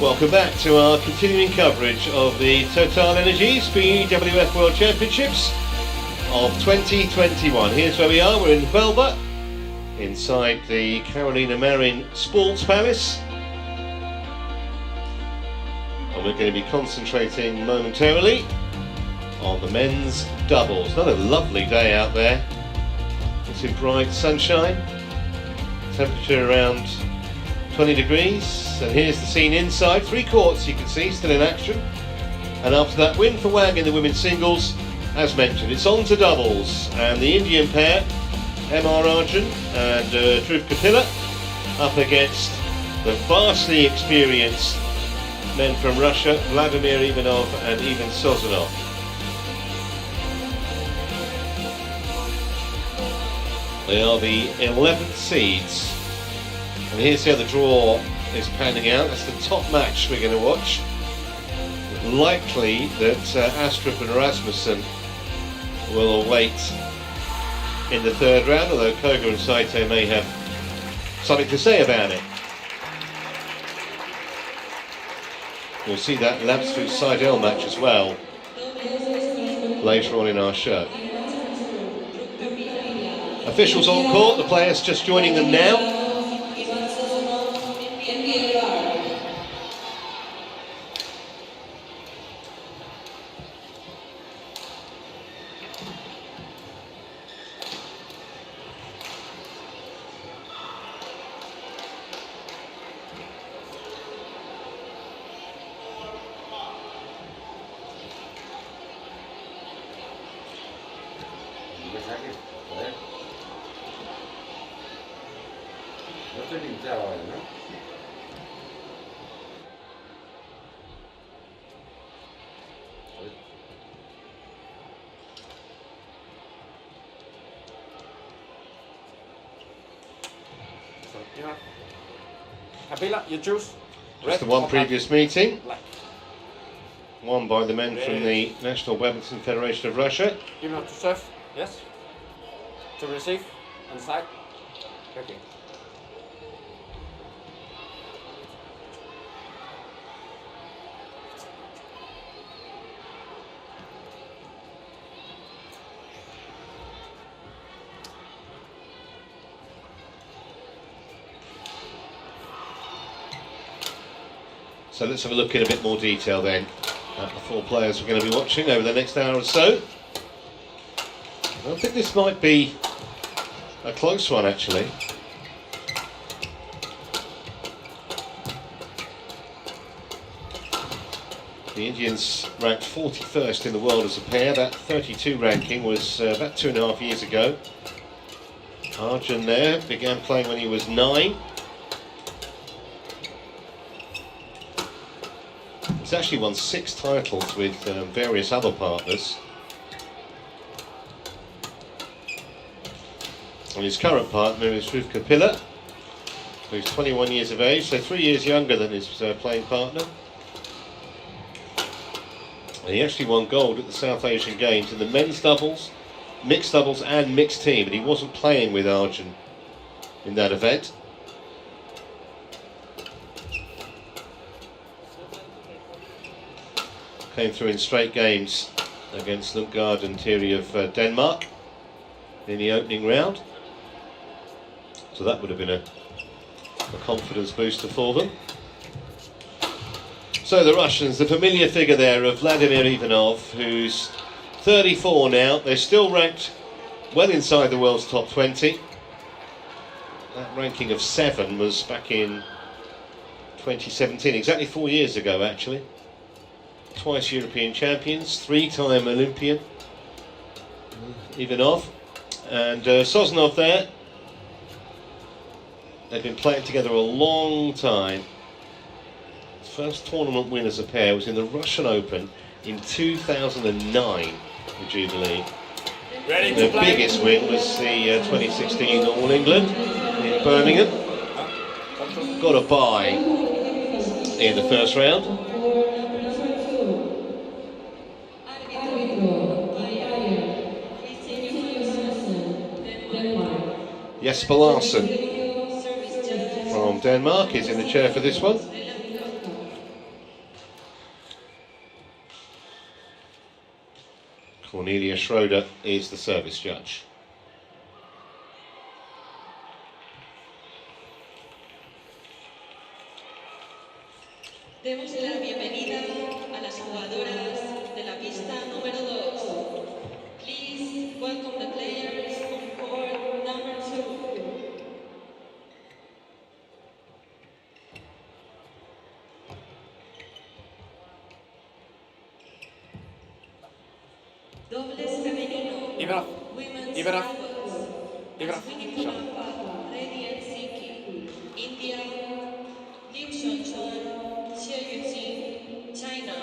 Welcome back to our continuing coverage of the TotalEnergies BWF World Championships of 2021. Here's where we are. We're in Velba, inside the Carolina Marin Sports Palace. And we're going to be concentrating momentarily on the men's doubles. Another lovely day out there. It's in bright sunshine. Temperature around 20 degrees, and here's the scene inside. 3 courts you can see still in action, and after that win for Wang in the women's singles, as mentioned, it's on to doubles, and the Indian pair, Arjun and Kapila, up against the vastly experienced men from Russia, Vladimir Ivanov and even Sozonov. They are the 11th seeds. And here's how the draw is panning out. That's the top match we're going to watch. Likely that Astrup and Rasmussen will await in the 3rd round, although Koga and Saito may have something to say about it. We'll see that Labstut-Seidel match as well later on in our show. Officials on court, the players just joining them now. Kapila, you choose. Just the one previous meeting, won by the men from the National Badminton Federation of Russia. Ivanov to serve, yes. To receive, and side. Okay. So let's have a look in a bit more detail then at the four players we're going to be watching over the next hour or so. I think this might be a close one actually. The Indians ranked 41st in the world as a pair. That 32 ranking was about 2.5 years ago. Arjun there began playing when he was 9. He's actually won 6 titles with various other partners. And his current partner is Kapila, who's 21 years of age, so 3 years younger than his playing partner. And he actually won gold at the South Asian Games in the men's doubles, mixed doubles and mixed team, and he wasn't playing with Arjun in that event. Came through in straight games against Lundgaard and Thierry of Denmark in the opening round. So that would have been a confidence booster for them. So the Russians, the familiar figure there of Vladimir Ivanov, who's 34 now. They're still ranked well inside the world's top 20. That ranking of 7 was back in 2017, exactly 4 years ago actually. Twice European champions, 3-time Olympian, Ivanov, and Sozonov there. They've been playing together a long time. His first tournament win as a pair was in the Russian Open in 2009, the Jubilee. The biggest win was the 2016 All England in Birmingham. Got a bye in the first round. Jesper Larsen from Denmark is in the chair for this one. Cornelia Schroeder is the service judge. Demos la bienvenida a las jugadoras de la pista número 2. Please welcome the players on court number 2. Dobles femenino. Ivanov. Women's Ivanov. doubles. Ivanov. Swinging Papa, Lady Helsinki. India. Liu Xuanchuan. Xie Yujing. China.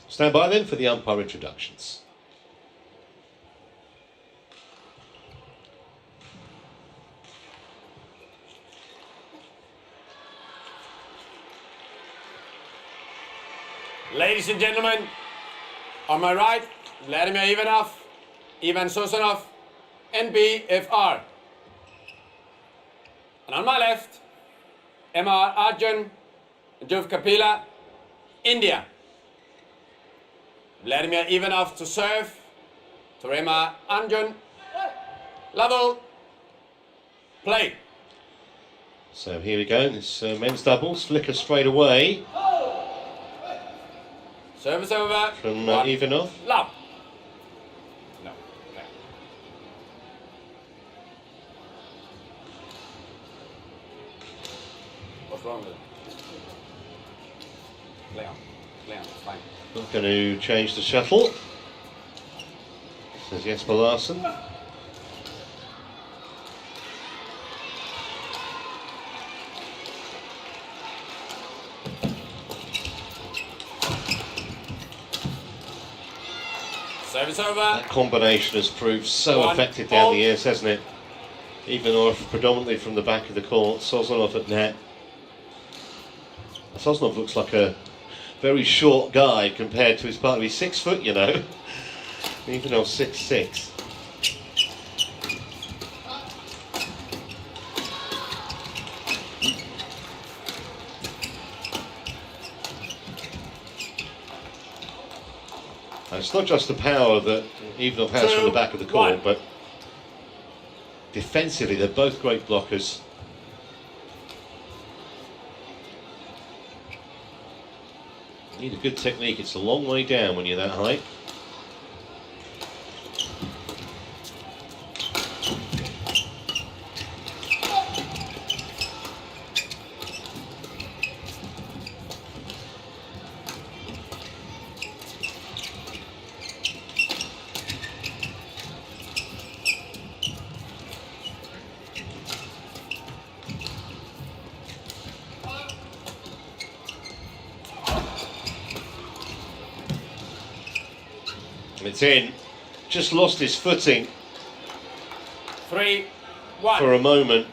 Stand by then for the umpire introductions. Ladies and gentlemen, on my right, Vladimir Ivanov, Ivan Sozonov, NBFR. And on my left, MR Arjun, Kapila, India. Vladimir Ivanov to serve, to MR Arjun, level, play. So here we go, this men's doubles, flicker straight away Service over. from Ivanov. Love. No. Okay. What's wrong with it? Play on. Play on. It's fine. Not going to change the shuttle, says Jesper Larsen. Service over. That combination has proved so One, effective down all. the ears, hasn't it? Ivanov predominantly from the back of the court, Sozonov at net. Sozonov looks like a very short guy compared to his partner. He's 6 foot, you know. Ivanov 6'6". And it's not just the power that Ivanov has from the back of the court, but defensively, they're both great blockers. You need a good technique. It's a long way down when you're that height. It's in. Just lost his footing 3-1 for a moment.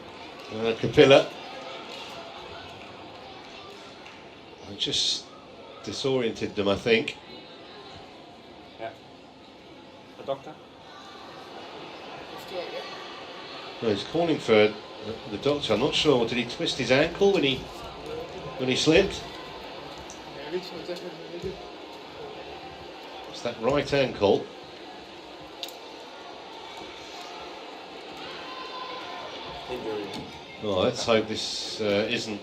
Kapila. Just disoriented them, I think. Yeah. The doctor? No, he's calling for the doctor. I'm not sure. Did he twist his ankle when he slipped? It's that right ankle. Injury. Well, let's hope this isn't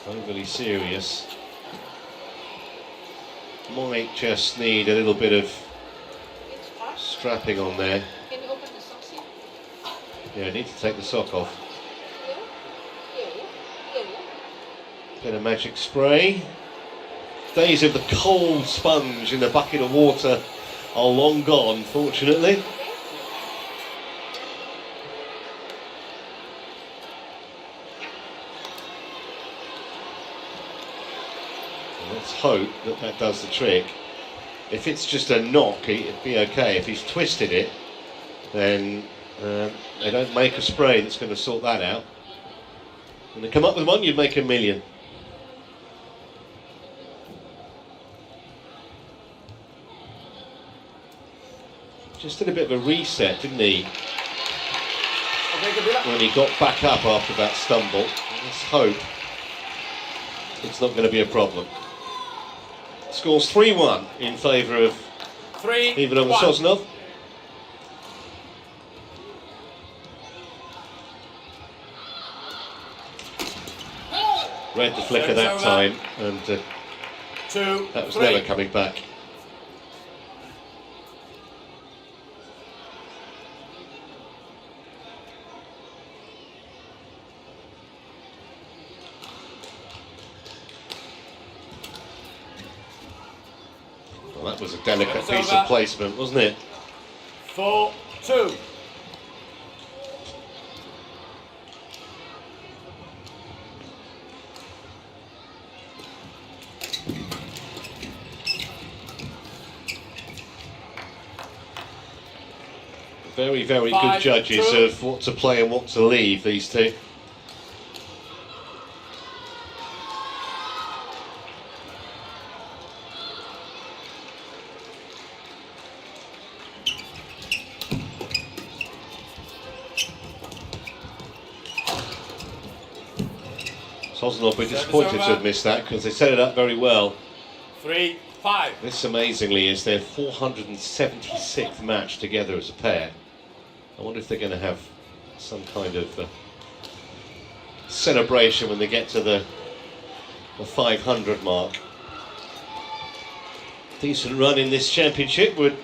overly serious. Might just need a little bit of strapping on there. Can you open the socks here? Yeah, I need to take the sock off. Bit of magic spray. Days of the cold sponge in the bucket of water are long gone, fortunately. Let's hope that that does the trick. If it's just a knock, it'd be okay. If he's twisted it, then they don't make a spray that's going to sort that out. When they come up with one, you'd make $1 million. Just did a bit of a reset, didn't he? When he got back up after that stumble. Let's hope it's not going to be a problem. Scores 3-1 in favour of Ivanov and Sozonov. Read the flicker that time, and that was never coming back. Well, that was a delicate piece of placement, wasn't it? 4-2. Very, very good judges of what to play and what to leave, these two. Sozonov will be disappointed to have missed that because they set it up very well. 3-5. This, amazingly, is their 476th match together as a pair. I wonder if they're going to have some kind of celebration when they get to the 500 mark. Decent run in this championship would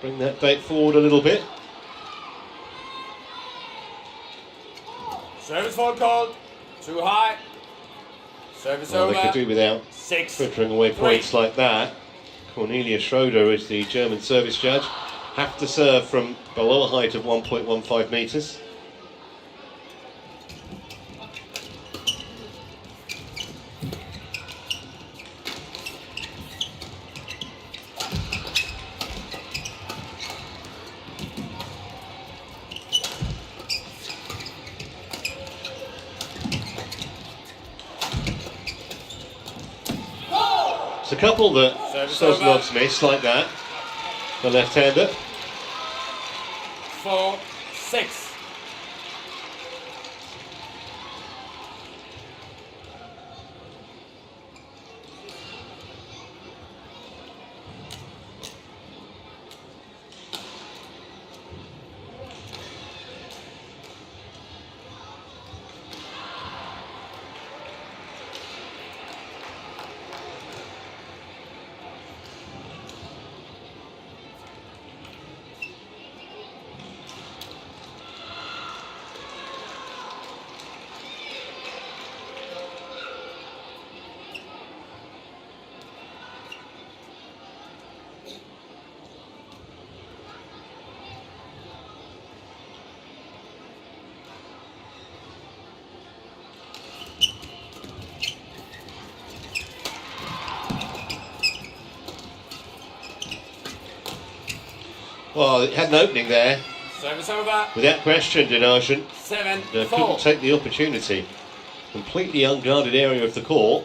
bring that date forward a little bit. Service fault called. Too high. Service over. They could do without 6-3. frittering away points like that. Cornelia Schroeder is the German service judge. Have to serve from below a height of 1.15 metres. It's a couple that Sozonov's missed like that. The left-hander. 4-6. Well, it had an opening there, Service over. without question, did Arjun. 7-4. Couldn't take the opportunity. Completely unguarded area of the court.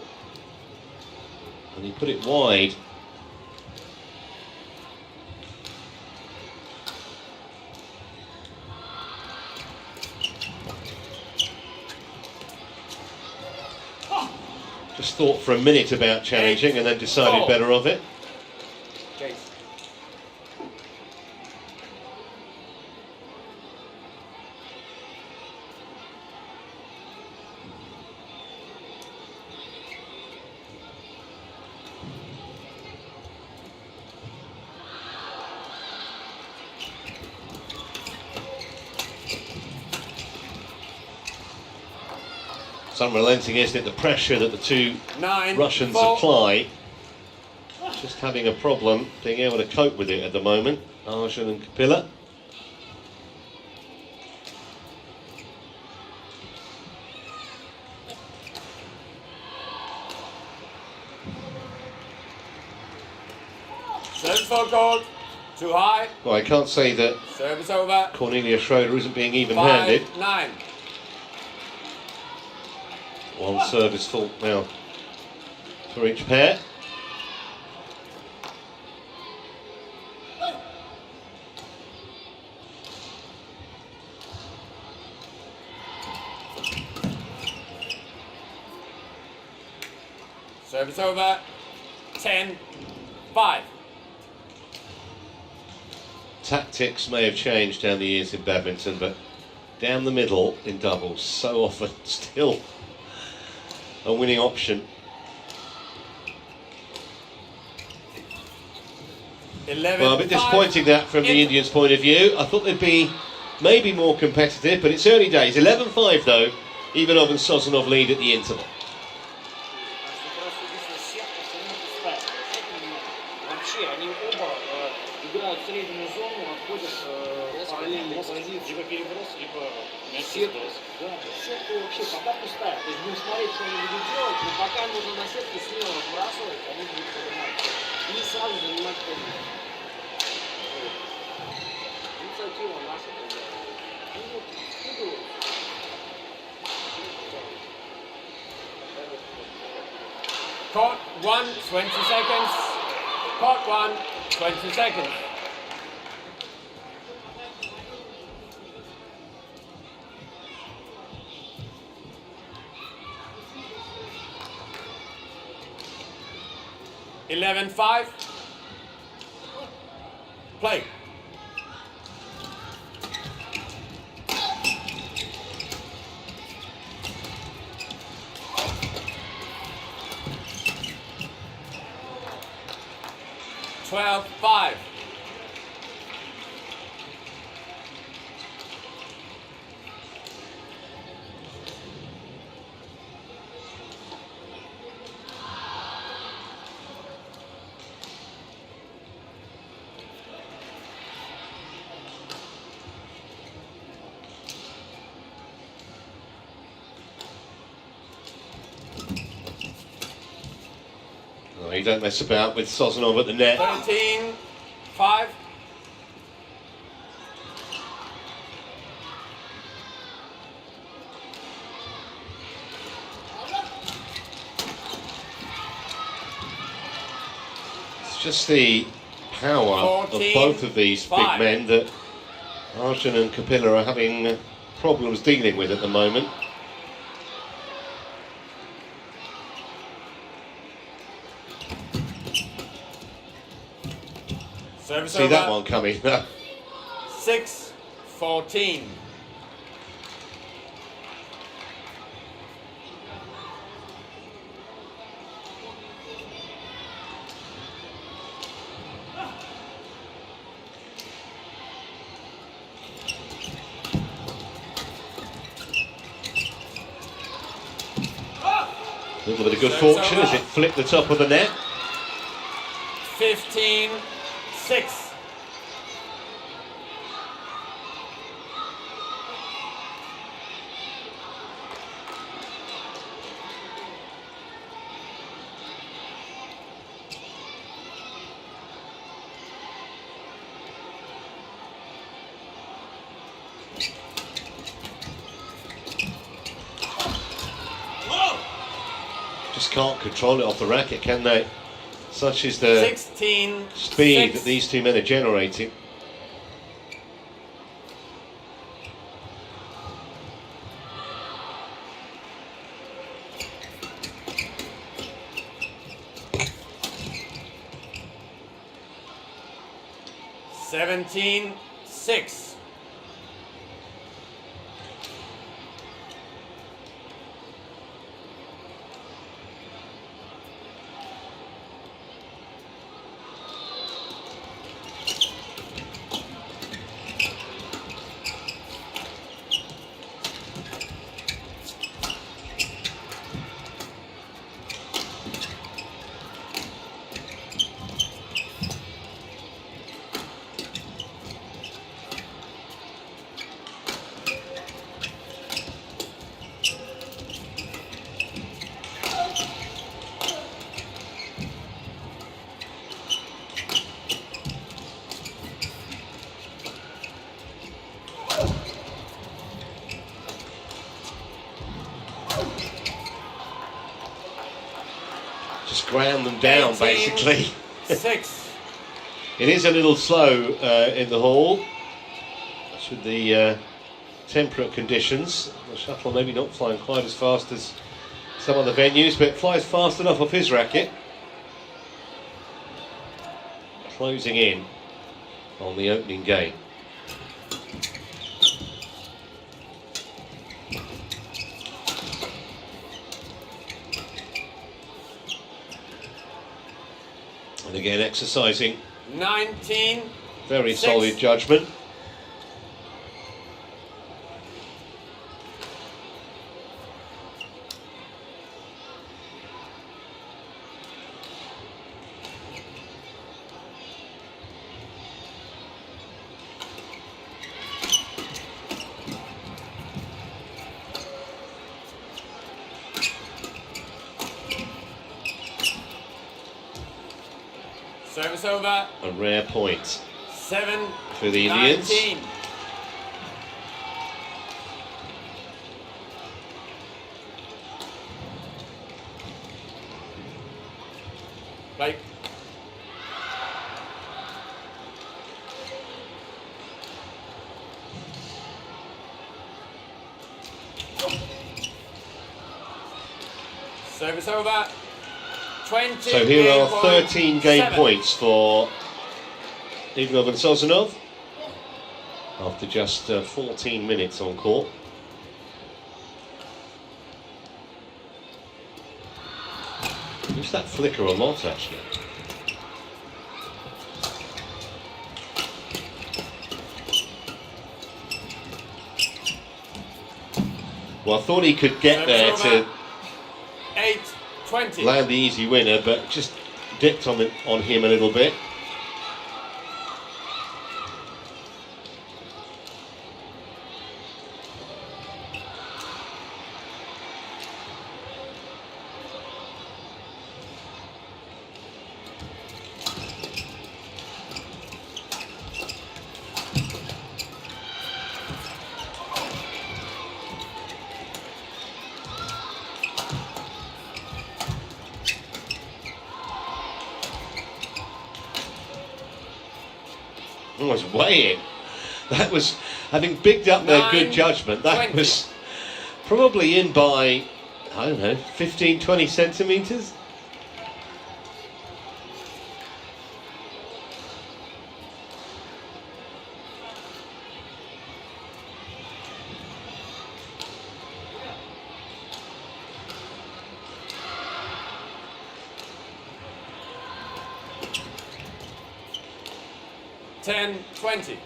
And he put it wide. Just thought for a minute about challenging and then decided better of it. Case. It's unrelenting, isn't it? The pressure that the two 9-4. Russians apply. Just having a problem being able to cope with it at the moment. Arjun and Kapila. Service for goal. Too high. Well, I can't say that Service over. Cornelia Schroeder isn't being even-handed. 5-9. One service fault now for each pair. Service over. 10-5. Tactics may have changed down the years in badminton, but down the middle in doubles, so often still a winning option. 11-5. Well, a bit disappointing that from the Indians' point of view. I thought they'd be maybe more competitive, but it's early days. 11-5 though. Ivanov and Sozonov lead at the interval. Сетку вообще пока пустая. То есть будем смотреть, что они будут делать, но пока нужно на сетку смело выбрасывать, они будут поднимать. И сразу занимать позу. Инициатива наша. Court 1, 20 seconds. Court 1, 20 seconds. (11-5). Play. (12-5). Oh, you don't mess about with Sozonov at the net. 13-5. It's just the power of 14, both of these big 5. men that Arjun and Kapila are having problems dealing with at the moment. Service See over. that one coming. 6-14. A little bit of good fortune as it flipped the top of the net. 15-6. just can't control it off the racket, can they? Such is the 16, speed 6. that these two men are generating. Seventeen, 6. Just ground them down, 18, basically. 6. It is a little slow in the hall. That's with the temperate conditions. The shuttle maybe not flying quite as fast as some other venues, but it flies fast enough off his racket. Closing in on the opening game. And again exercising 19, very 6. solid judgment. Service over. A rare point 7, for the Indians. 19. Right. Service over. 20. So here are point 13 game 7. points for Ivanov and Sozonov after just 14 minutes on court. Use that flicker a lot, actually. Well, I thought he could get there to 8, 20. land the easy winner, but just dipped on him a little bit. Was way in. That was, having bigged up their good judgment, that 20. was probably in by, I don't know, 15, 20 centimetres. Ten, 20.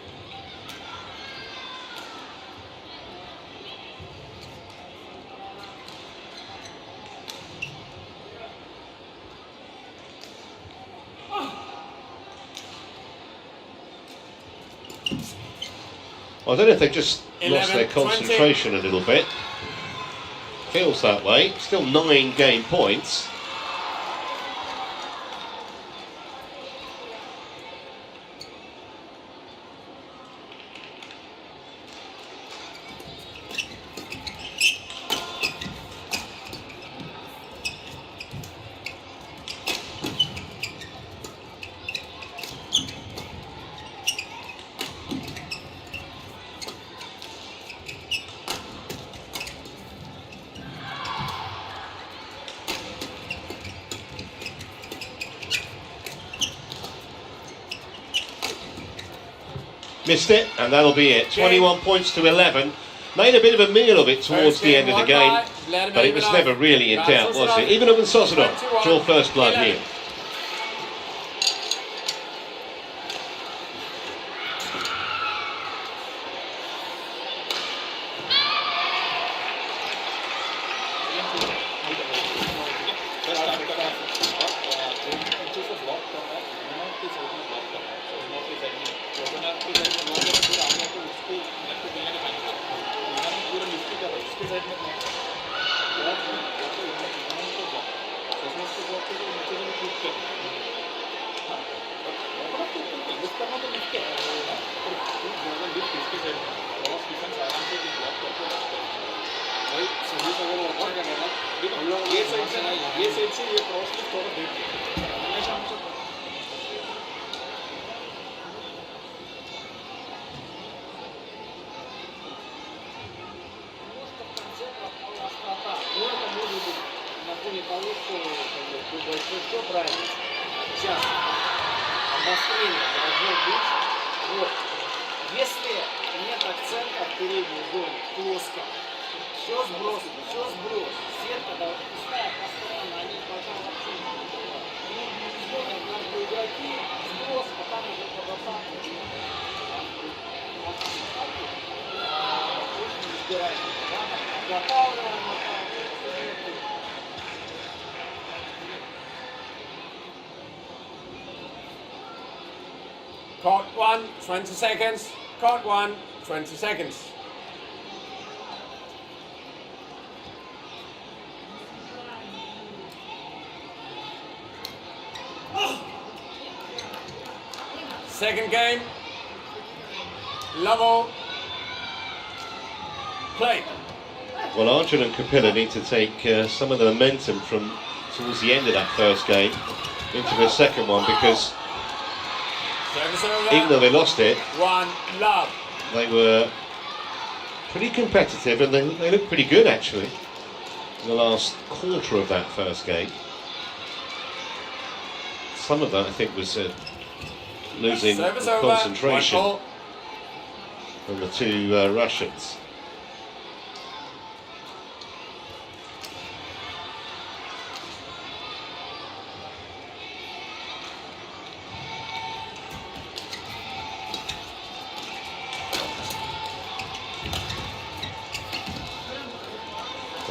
I don't know if they've just 11, lost their concentration a little bit. Feels that way. Still 9 game points. Missed it, and that'll be it. 21 points to 11. Made a bit of a meal of it towards the end of the game, but it was never really in doubt, was it? Ivanov and Sozonov draw first blood here. Все правильно. Сейчас обострение должно быть. Вот. Если нет акцента в передней зоне, плоско. Все сброс. Сетка пустая постоянно, они пока вообще не делают. Смотрят наши игроки, сброс, а там уже подосадка. Очень избирательно. Готовы. Court 1, 20 seconds. Court 1, 20 seconds. Second game. Level. Play. Well, Arjun and Kapila need to take some of the momentum from towards the end of that first game into the second one, because even though they lost it, One love. they were pretty competitive, and they looked pretty good actually in the last quarter of that first game. Some of that I think was losing Service concentration over. from the two Russians.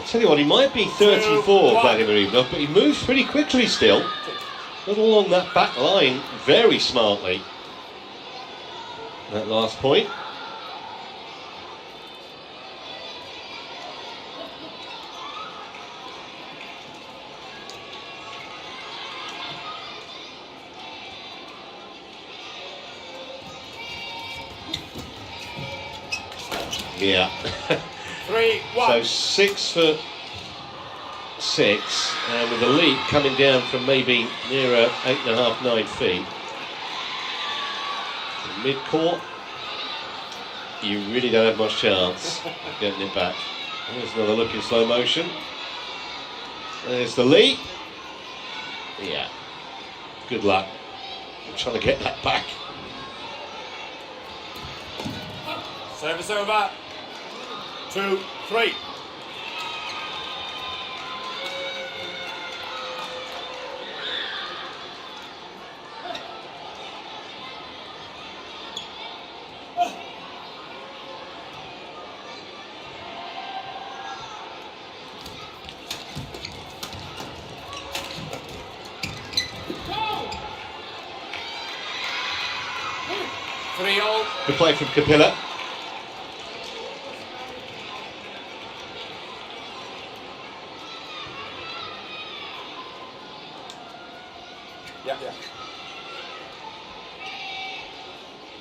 Tell you what, he might be 34, Vladimir Ivanov, but he moves pretty quickly still. Not along that back line very smartly. That last point. Yeah. 3-1. So 6'6", and with the lead coming down from maybe nearer 8.5, 9 feet. Mid-court, you really don't have much chance of getting it back. There's another look in slow motion. There's the lead. Yeah, good luck. I'm trying to get that back. Service over. 2-3. Good play from Kapila. Yeah.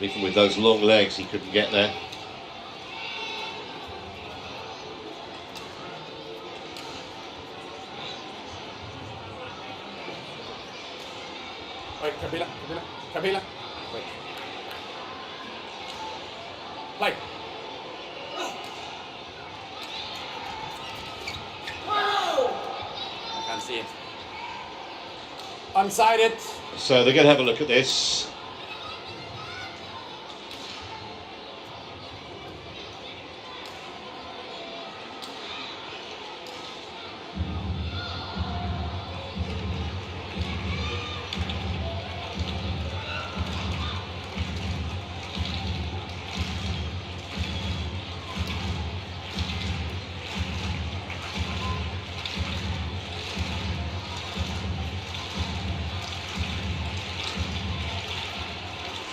Even with those long legs, he couldn't get there. Wait, Kapila. Wait. Play. I can't see it. Unsided. So they're going to have a look at this.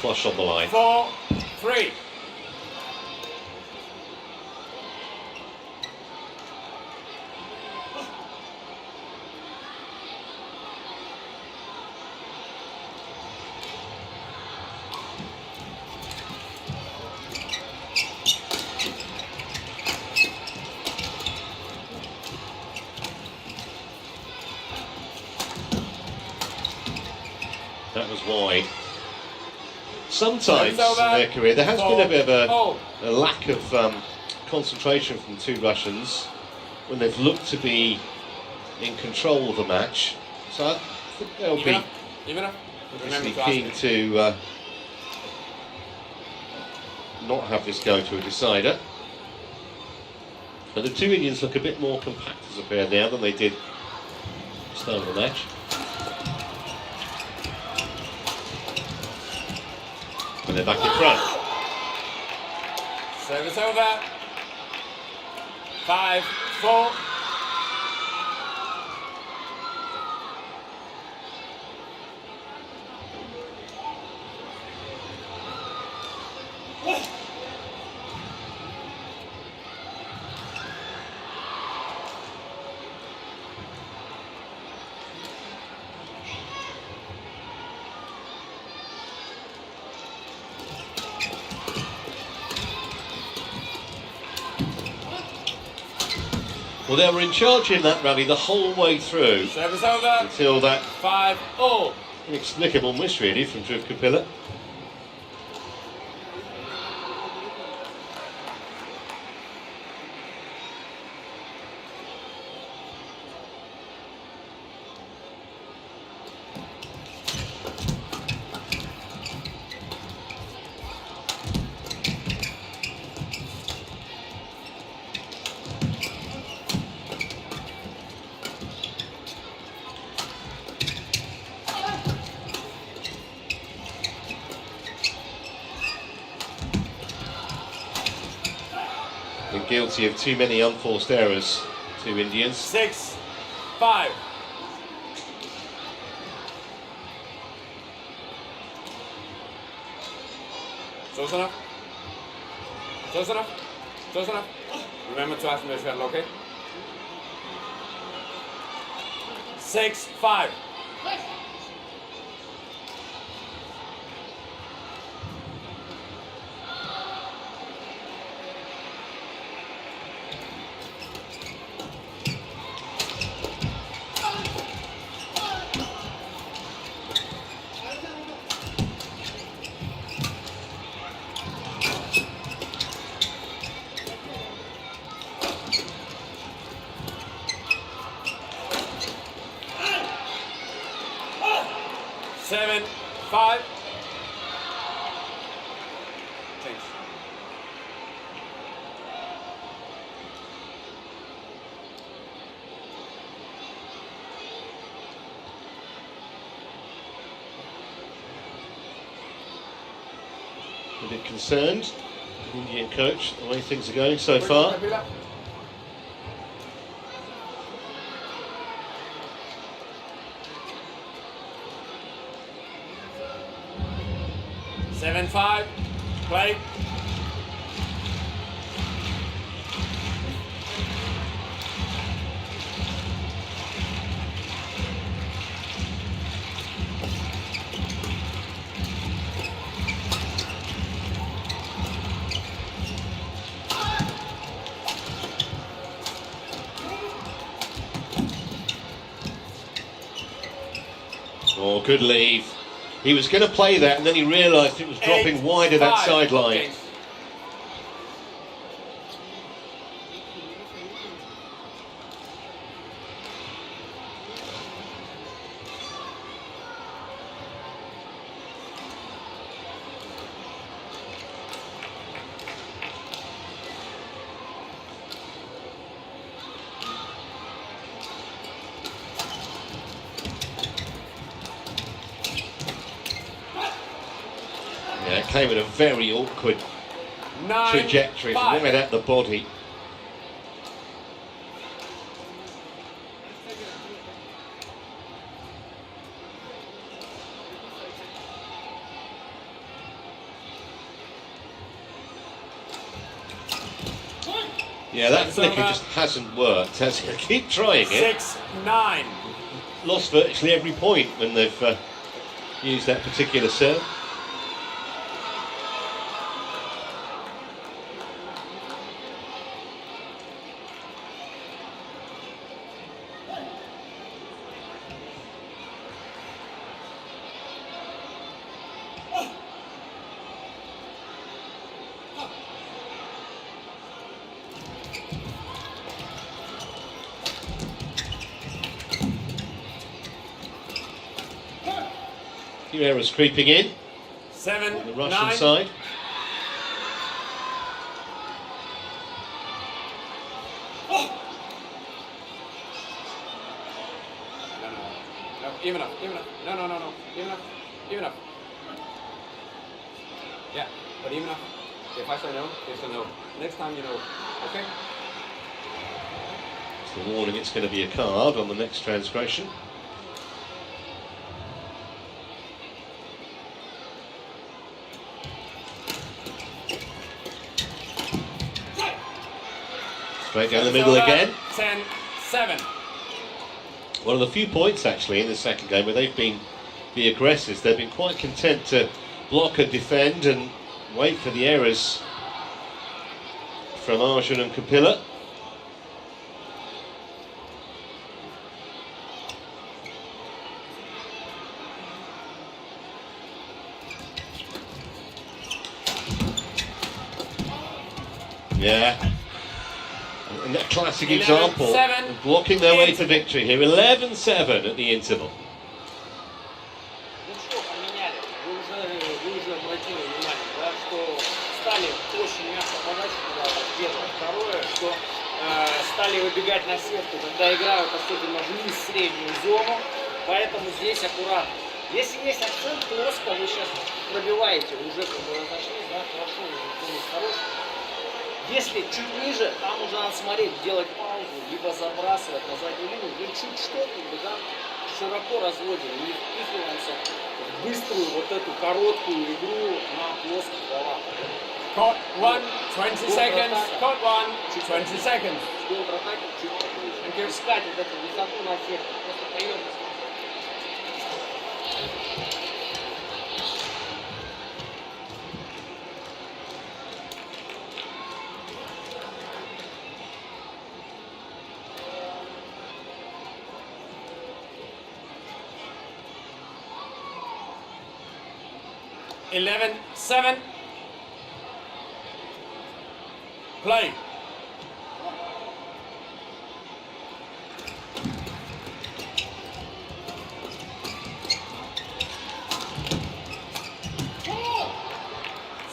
flush on the line. 4-3. That was wide. Sometimes in their career there has been a bit of a lack of concentration from two Russians when they've looked to be in control of the match. So I think they'll be obviously keen to not have this go to a decider. But the two Indians look a bit more compact as a pair now than they did at the start of the match. And they're back in front. Service over. 5-4. Well, they were in charge in that rally the whole way through. Service over. Until that 5-all. inexplicable miss, really, from Kapila. Been guilty of too many unforced errors, two Indians. 6-5. Sozonov. Sozonov. Sozonov. Remember to ask me if you're okay. 6-5. Seven, 5. Change. A bit concerned, Indian coach, the way things are going so far. Kapila. 7-5. Play. Oh, good leave. He was going to play that and then he realised it was dropping wide of that sideline. Yeah, it came at a very awkward trajectory, right at the body. Yeah, that flicker just hasn't worked. Has it? Keep trying it. 6-9. Lost virtually every point when they've used that particular serve. Few errors creeping in. 7, On the Russian 9. side. No, Ivanov. No. Ivanov. Yeah, but Ivanov, if I say no, it's a no. Next time you know, okay? It's the warning, it's going to be a card on the next transgression. Straight down the middle again. 10-7. One of the few points actually in the second game where they've been the aggressors. They've been quite content to block and defend and wait for the errors from Arjun and Kapila. Yeah. And that classic 11-7. example of blocking their way to victory here. 11-7 at the interval. Ну что поменяли? Вы уже обратили внимание, да, что стали очень мягко подачу туда, первое. Второе, что стали выбегать на сетку, когда играют особенно вниз среднюю зону, поэтому здесь аккуратно. Если есть акцент, плоско вы сейчас пробиваете, уже как бы разошлись, да, хорошо, уже хороший. Если чуть ниже, там уже надо смотреть, делать паузу, либо забрасывать на заднюю линию, или чуть что-то, да, широко разводим, не впихиваемся в быструю вот эту короткую игру на плоских голах. Court 1, 20 seconds. Court 1, 20 seconds. В контратаке чуть поближе. Искать вот эту высоту на сетку, просто поверхность. Eleven, 7. Play.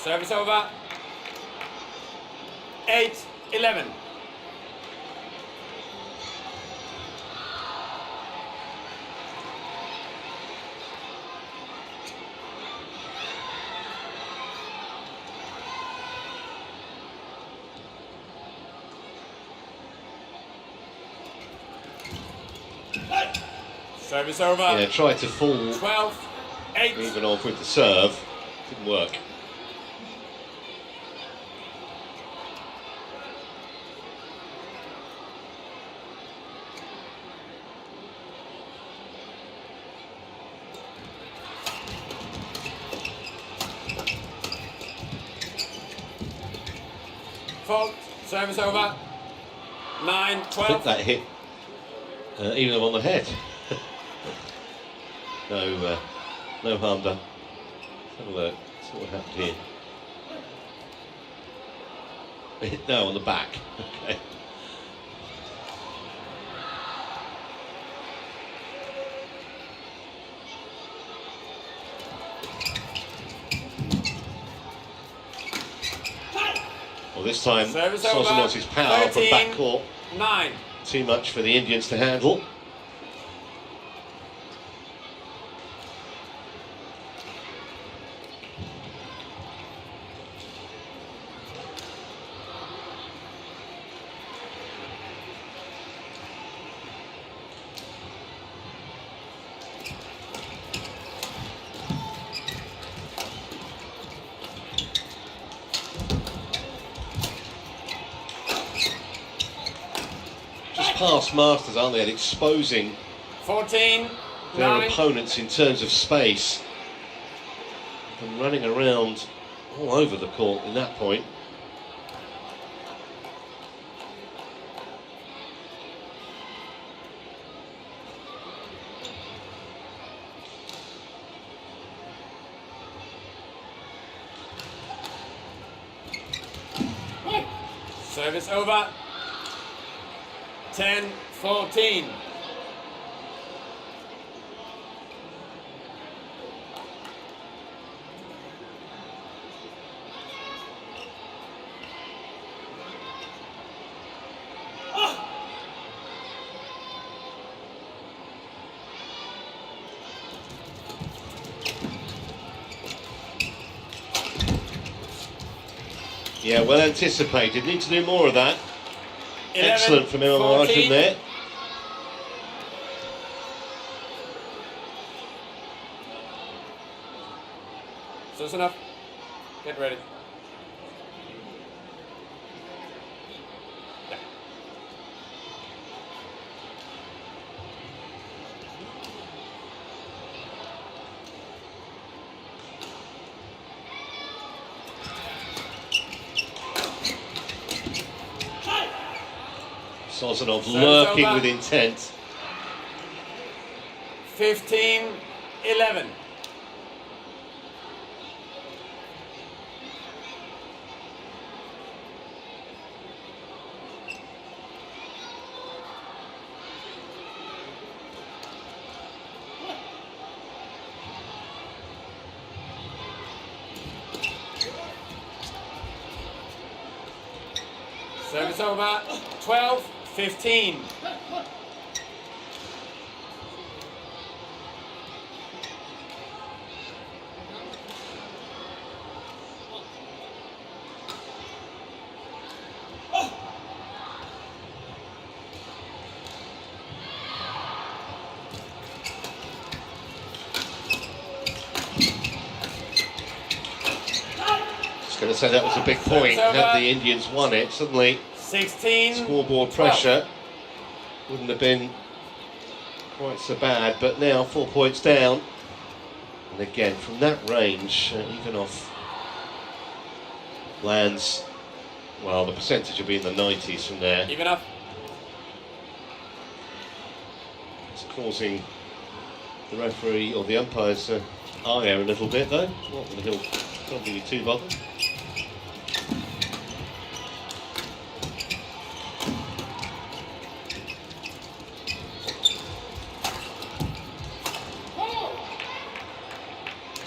Service over. 8-11. Service over. Yeah, tried to fall 12-8. Ivanov with the serve. Didn't work. Fault. Service over. 9, I think 12. that hit Ivanov on the head. No harm done. Let's have a look. See what happened here. No, on the back. Okay. Well, this time Service over. Sozonov's power from 13, backcourt 9. too much for the Indians to handle. past masters, aren't they, at exposing 14, their 9. opponents in terms of space and running around all over the court in that point. Service over. 10-14. Yeah, well anticipated. Need to do more of that. 11, Excellent from Arjun there. Sozonov, get ready. Yeah. Sozonov Service lurking over. with intent. 15-11. Service over. 12-15. Just going to say that was a big point. Service over. Had the Indians won it, suddenly 16. scoreboard pressure wouldn't have been quite so bad, but now 4 points down. And again, from that range, Ivanov lands, well, the percentage will be in the 90s from there. Ivanov. It's causing the referee or the umpires to eye a little bit, though. Not that he'll probably be too bothered.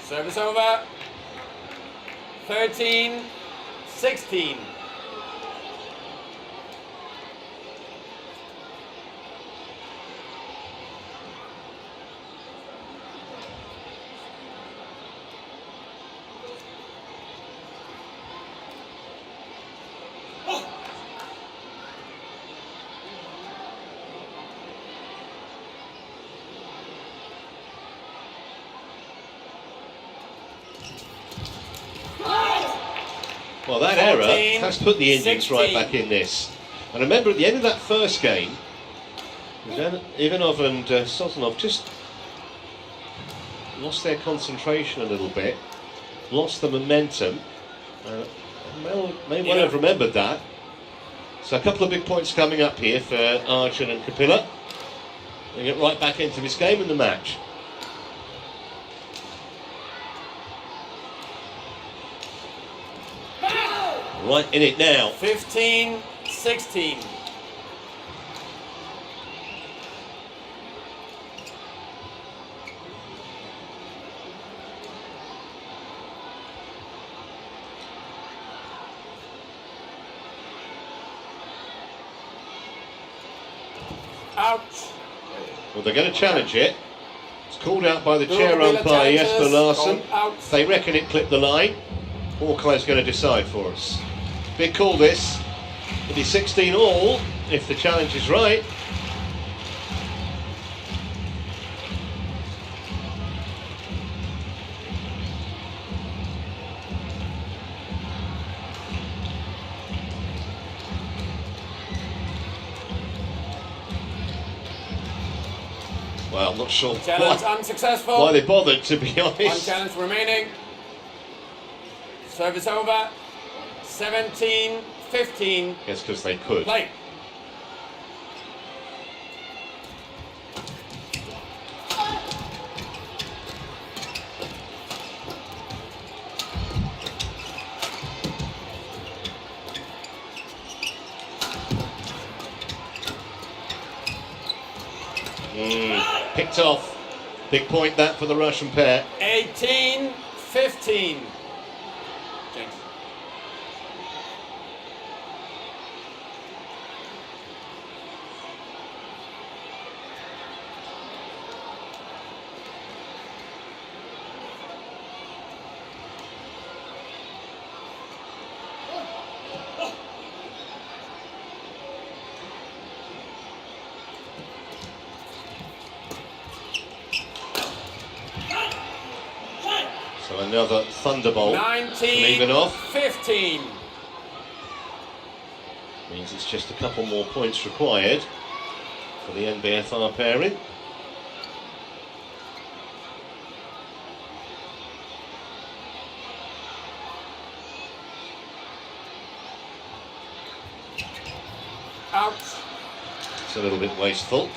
Service over. 13-16. Well, that error 14, has put the Indians 16. right back in this. And remember, at the end of that first game, Ivanov and Sozonov just lost their concentration a little bit, lost the momentum. May well have remembered that. So a couple of big points coming up here for Arjun and Kapila. They get right back into this game and the match. Right in it now. 15-16. Out. Well, they're going to challenge it. It's called out by the Bill chair Kapila umpire challenges, Jesper Larsson. called out. They reckon it clipped the line. Hawkeye's going to decide for us. Big call this. It'll be 16 all if the challenge is right. Well, I'm not sure Challenge unsuccessful. why they bothered, to be One honest. challenge remaining. Service over. 17-15. Yes, because they could. Play. Picked off. Big point that for the Russian pair. 18-15. James. So another thunderbolt from Ivanov. 19-15. Means it's just a couple more points required for the NBFR pairing. Out. It's a little bit wasteful.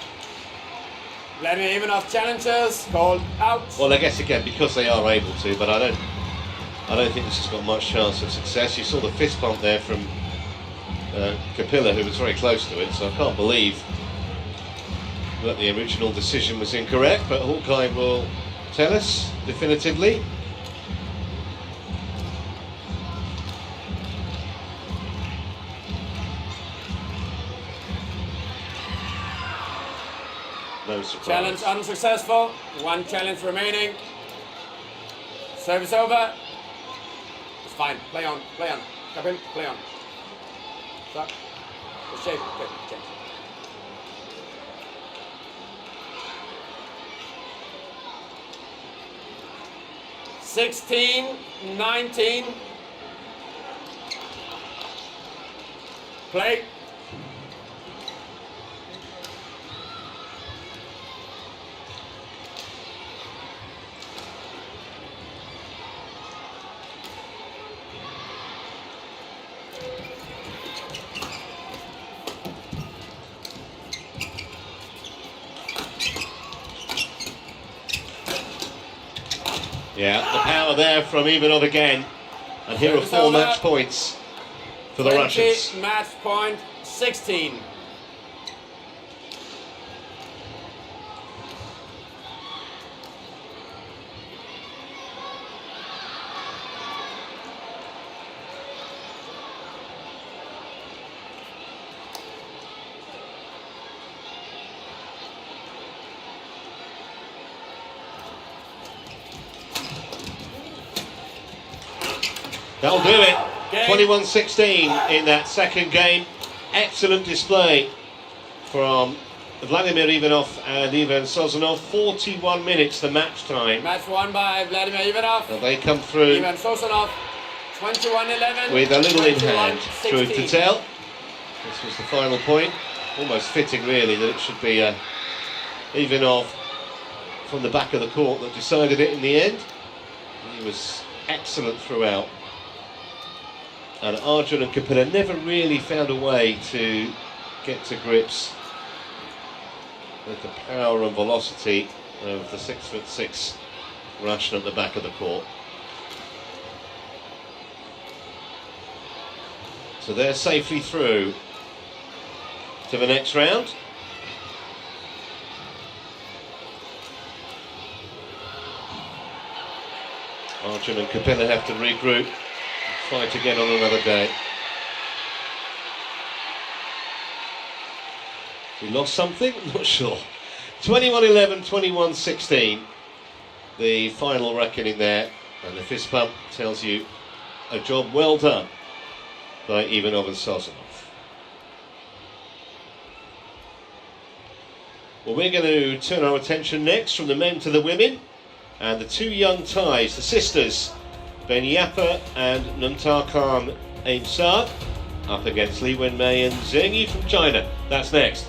Vladimir Ivanov challenges, called out. Well, I guess again because they are able to, but I don't think this has got much chance of success. You saw the fist bump there from Kapila, who was very close to it, so I can't believe that the original decision was incorrect, but Hawkeye will tell us definitively. No surprise. Challenge unsuccessful. One challenge remaining. Service over. It's fine. Play on. Play on. Come in. Play on. Stop. The shape. Okay. Change. Sixteen, 19. Play. Yeah, the power there from Ivanov again. And here are 4 match points for the Russians. Match point 16. That'll do it. Game. 21-16 in that second game. Excellent display from Vladimir Ivanov and Ivan Sozonov. 41 minutes the match time. Match won by Vladimir Ivanov. And they come through Ivan Sozonov, 21-11. with a little in hand. 21-16. Truth to tell, this was the final point. Almost fitting, really, that it should be Ivanov from the back of the court that decided it in the end. He was excellent throughout. And Arjun and Kapila never really found a way to get to grips with the power and velocity of the 6'6" Russian at the back of the court. So they're safely through to the next round. Arjun and Kapila have to regroup. Fight again on another day. We lost something? I'm not sure. 21-11, 21-16. The final reckoning there. And the fist pump tells you a job well done by Ivanov and Sozonov. Well, we're going to turn our attention next from the men to the women. And the 2 young ties, the sisters, Ben Yappa and Nuntar Khan Aimsa, up against Li Wenmei and Zheng Yi from China. That's next.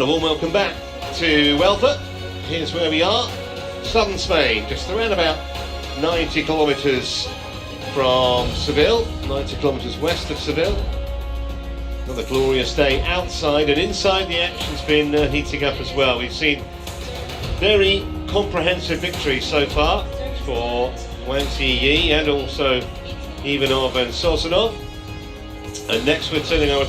Well, a warm welcome back to Huelva. Here's where we are, southern Spain, just around about 90 kilometres from Seville, 90 kilometres west of Seville. Another glorious day outside, and inside the action's been heating up as well. We've seen very comprehensive victories so far for Wang Ziyi and also Ivanov and Sozonov. And next we're turning our